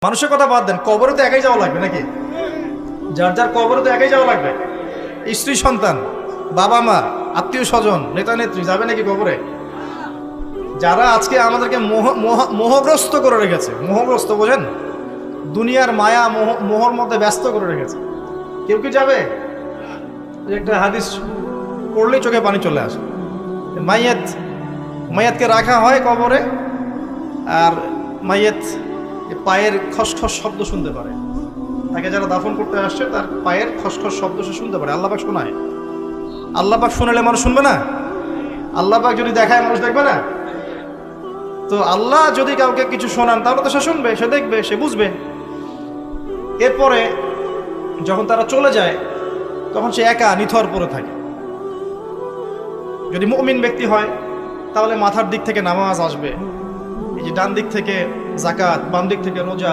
মানুষের কথা বাদ দেন, কবরে তো একাই যাওয়া লাগবে নাকি? যার যার কবরে তো একাই যাওয়া লাগবে। স্ত্রী সন্তান, বাবা মা, আত্মীয় স্বজন, নেতা নেত্রী যাবে নাকি কবরে? যারা আজকে আমাদেরকে মোহগ্রস্ত করে রেখেছে, মোহগ্রস্ত বোঝেন, দুনিয়ার মায়া মোহর মধ্যে ব্যস্ত করে রেখেছে, কেউ কি যাবে? একটা হাদিস পড়লেই চোখে পানি চলে আসে। মাইয়াতকে রাখা হয় কবরে, আর মাইয়াত পায়ের খসখস শব্দ শুনতে পারে। তাকে যারা দাফন করতে আসছে তার পায়ের খসখস শব্দ সে শুনতে পারে। আল্লাহ পাক শোনায়। আল্লাহ পাক শোনালে মানুষ শুনবে না? আল্লাহ পাক যদি দেখায় মানুষ দেখবে না? তো আল্লাহ যদি কাউকে কিছু শোনান তাহলে তো সে শুনবে, সে দেখবে, সে বুঝবে। এরপরে যখন তারা চলে যায় তখন সে একা নিথর পড়ে থাকে। যদি মুমিন ব্যক্তি হয় তাহলে মাথার দিক থেকে নামাজ আসবে, এই যে ডান দিক থেকে যাকাত, বাম দিক থেকে রোজা,